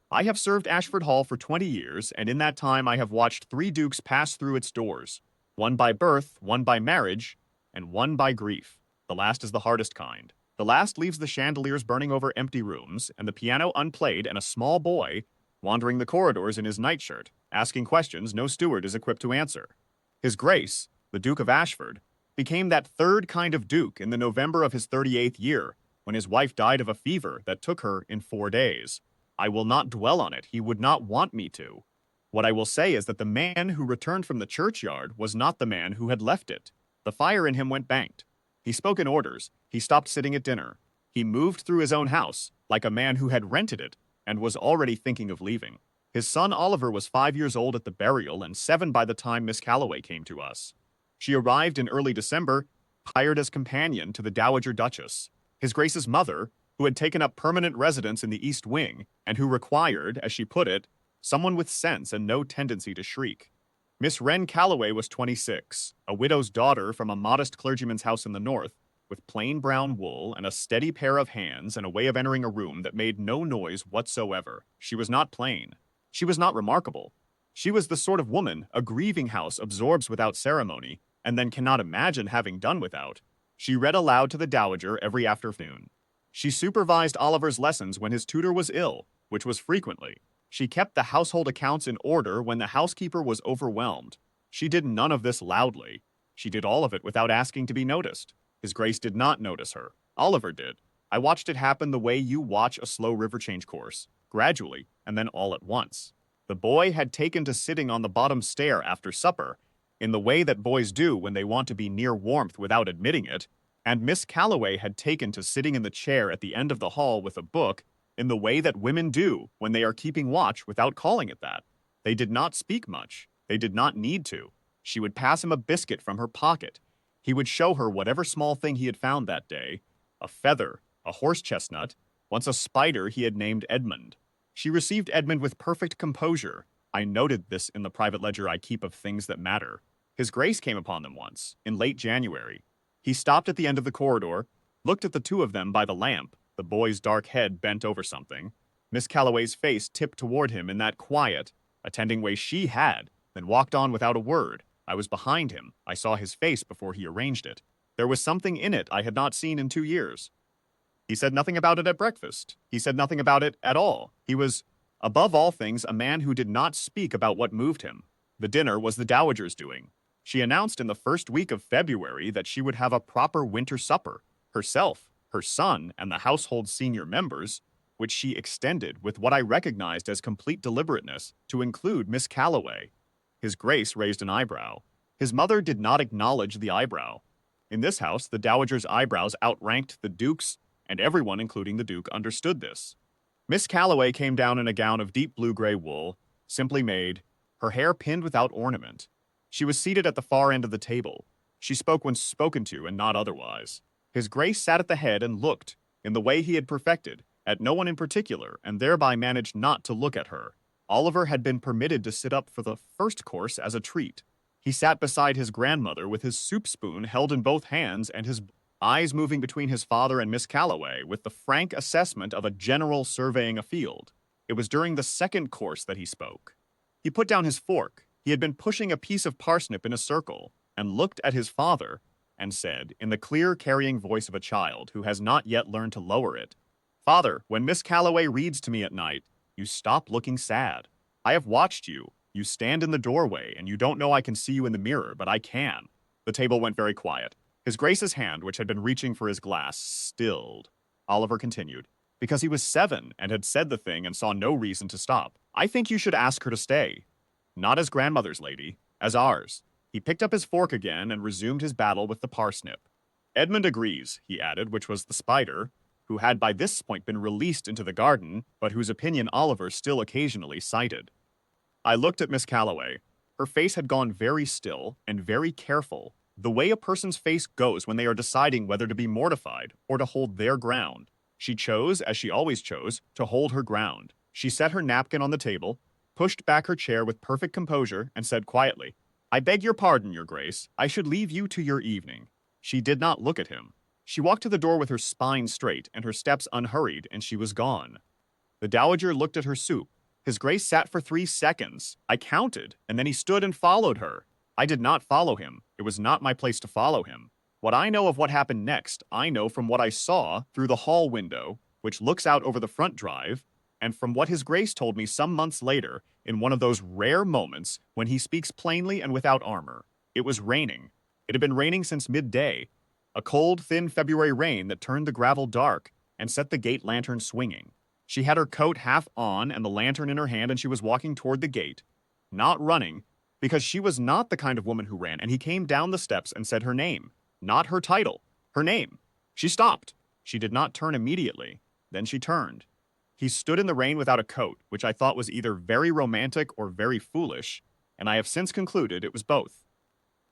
I have served Ashford Hall for 20 years, and in that time I have watched three dukes pass through its doors, one by birth, one by marriage, and one by grief. The last is the hardest kind. The last leaves the chandeliers burning over empty rooms, and the piano unplayed, and a small boy wandering the corridors in his nightshirt, asking questions no steward is equipped to answer. His Grace, the Duke of Ashford, became that third kind of duke in the November of his 38th year, when his wife died of a fever that took her in 4 days. I will not dwell on it. He would not want me to. What I will say is that the man who returned from the churchyard was not the man who had left it. The fire in him went banked. He spoke in orders. He stopped sitting at dinner. He moved through his own house, like a man who had rented it, and was already thinking of leaving. His son Oliver was 5 years old at the burial and 7 by the time Miss Calloway came to us. She arrived in early December, hired as companion to the Dowager Duchess. His Grace's mother, who had taken up permanent residence in the East Wing, and who required, as she put it, someone with sense and no tendency to shriek. Miss Wren Calloway was 26, a widow's daughter from a modest clergyman's house in the north, with plain brown wool and a steady pair of hands and a way of entering a room that made no noise whatsoever. She was not plain. She was not remarkable. She was the sort of woman a grieving house absorbs without ceremony, and then cannot imagine having done without. She read aloud to the dowager every afternoon. She supervised Oliver's lessons when his tutor was ill, which was frequently. She kept the household accounts in order when the housekeeper was overwhelmed. She did none of this loudly. She did all of it without asking to be noticed. His Grace did not notice her. Oliver did. I watched it happen the way you watch a slow river change course, gradually, and then all at once. The boy had taken to sitting on the bottom stair after supper, in the way that boys do when they want to be near warmth without admitting it, and Miss Calloway had taken to sitting in the chair at the end of the hall with a book, in the way that women do when they are keeping watch without calling it that. They did not speak much. They did not need to. She would pass him a biscuit from her pocket. He would show her whatever small thing he had found that day, a feather, a horse chestnut, once a spider he had named Edmund. She received Edmund with perfect composure. I noted this in the private ledger I keep of things that matter. His Grace came upon them once, in late January. He stopped at the end of the corridor, looked at the two of them by the lamp, the boy's dark head bent over something, Miss Calloway's face tipped toward him in that quiet, attending way she had, then walked on without a word. I was behind him. I saw his face before he arranged it. There was something in it I had not seen in 2 years. He said nothing about it at breakfast. He said nothing about it at all. He was, above all things, a man who did not speak about what moved him. The dinner was the dowager's doing. She announced in the first week of February that she would have a proper winter supper, herself, her son, and the household's senior members, which she extended with what I recognized as complete deliberateness to include Miss Calloway. His Grace raised an eyebrow. His mother did not acknowledge the eyebrow. In this house, the dowager's eyebrows outranked the Duke's, and everyone, including the Duke, understood this. Miss Calloway came down in a gown of deep blue-gray wool, simply made, her hair pinned without ornament. She was seated at the far end of the table. She spoke when spoken to and not otherwise. His Grace sat at the head and looked, in the way he had perfected, at no one in particular, and thereby managed not to look at her. Oliver had been permitted to sit up for the first course as a treat. He sat beside his grandmother with his soup spoon held in both hands and his eyes moving between his father and Miss Calloway with the frank assessment of a general surveying a field. It was during the second course that he spoke. He put down his fork. He had been pushing a piece of parsnip in a circle and looked at his father and said, in the clear, carrying voice of a child who has not yet learned to lower it, "Father, when Miss Calloway reads to me at night, you stop looking sad. I have watched you. You stand in the doorway, and you don't know I can see you in the mirror, but I can." The table went very quiet. His Grace's hand, which had been reaching for his glass, stilled. Oliver continued, "Because he was 7 and had said the thing and saw no reason to stop. I think you should ask her to stay. Not as grandmother's lady, as ours." He picked up his fork again and resumed his battle with the parsnip. "Edmund agrees," he added, which was the spider, who had by this point been released into the garden, but whose opinion Oliver still occasionally cited. I looked at Miss Calloway. Her face had gone very still and very careful, the way a person's face goes when they are deciding whether to be mortified or to hold their ground. She chose, as she always chose, to hold her ground. She set her napkin on the table, pushed back her chair with perfect composure, and said quietly, "I beg your pardon, Your Grace. I should leave you to your evening." She did not look at him. She walked to the door with her spine straight and her steps unhurried, and she was gone. The dowager looked at her soup. His Grace sat for 3 seconds. I counted, and then he stood and followed her. I did not follow him. It was not my place to follow him. What I know of what happened next, I know from what I saw through the hall window, which looks out over the front drive, and from what His Grace told me some months later, in one of those rare moments when he speaks plainly and without armor. It was raining. It had been raining since midday, a cold, thin February rain that turned the gravel dark and set the gate lantern swinging. She had her coat half on and the lantern in her hand, and she was walking toward the gate, not running, because she was not the kind of woman who ran, and he came down the steps and said her name, not her title, her name. She stopped. She did not turn immediately. Then she turned. He stood in the rain without a coat, which I thought was either very romantic or very foolish, and I have since concluded it was both.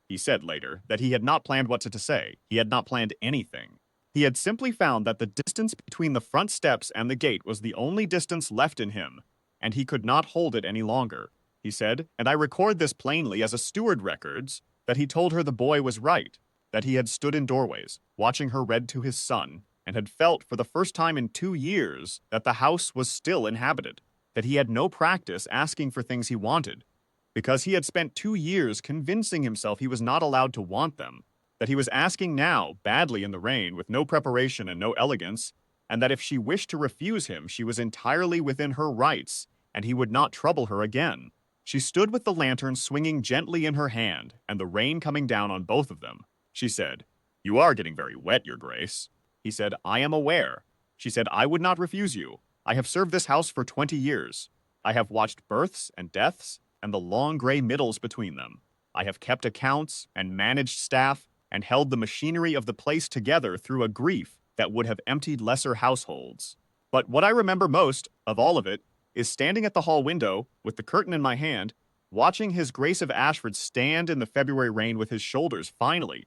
He said later that he had not planned what to say. He had not planned anything. He had simply found that the distance between the front steps and the gate was the only distance left in him, and he could not hold it any longer. He said, and I record this plainly as a steward records, that he told her the boy was right, that he had stood in doorways, watching her read to his son, and had felt for the first time in 2 years that the house was still inhabited, that he had no practice asking for things he wanted, because he had spent 2 years convincing himself he was not allowed to want them, that he was asking now, badly in the rain, with no preparation and no elegance, and that if she wished to refuse him, she was entirely within her rights, and he would not trouble her again. She stood with the lantern swinging gently in her hand, and the rain coming down on both of them. She said, "You are getting very wet, Your Grace." He said, "I am aware." She said, "I would not refuse you. I have served this house for 20 years. I have watched births and deaths, and the long gray middles between them. I have kept accounts and managed staff, and held the machinery of the place together through a grief that would have emptied lesser households. But what I remember most of all of it is standing at the hall window with the curtain in my hand, watching His Grace of Ashford stand in the February rain with his shoulders finally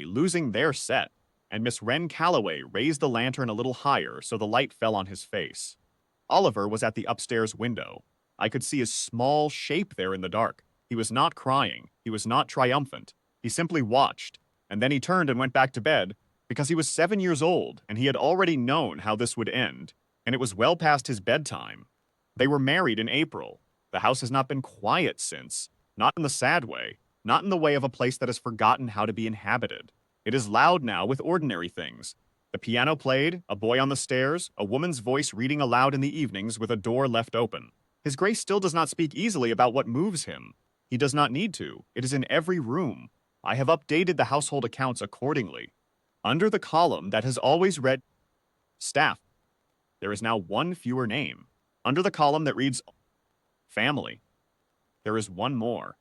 losing their set, and Miss Wren Calloway raised the lantern a little higher so the light fell on his face. Oliver was at the upstairs window. I could see his small shape there in the dark. He was not crying. He was not triumphant. He simply watched, and then he turned and went back to bed, because he was 7 years old, and he had already known how this would end, and it was well past his bedtime. They were married in April. The house has not been quiet since, not in the sad way, not in the way of a place that has forgotten how to be inhabited. It is loud now with ordinary things. The piano played, a boy on the stairs, a woman's voice reading aloud in the evenings with a door left open. His Grace still does not speak easily about what moves him. He does not need to. It is in every room. I have updated the household accounts accordingly. Under the column that has always read staff, there is now one fewer name. Under the column that reads family, there is one more.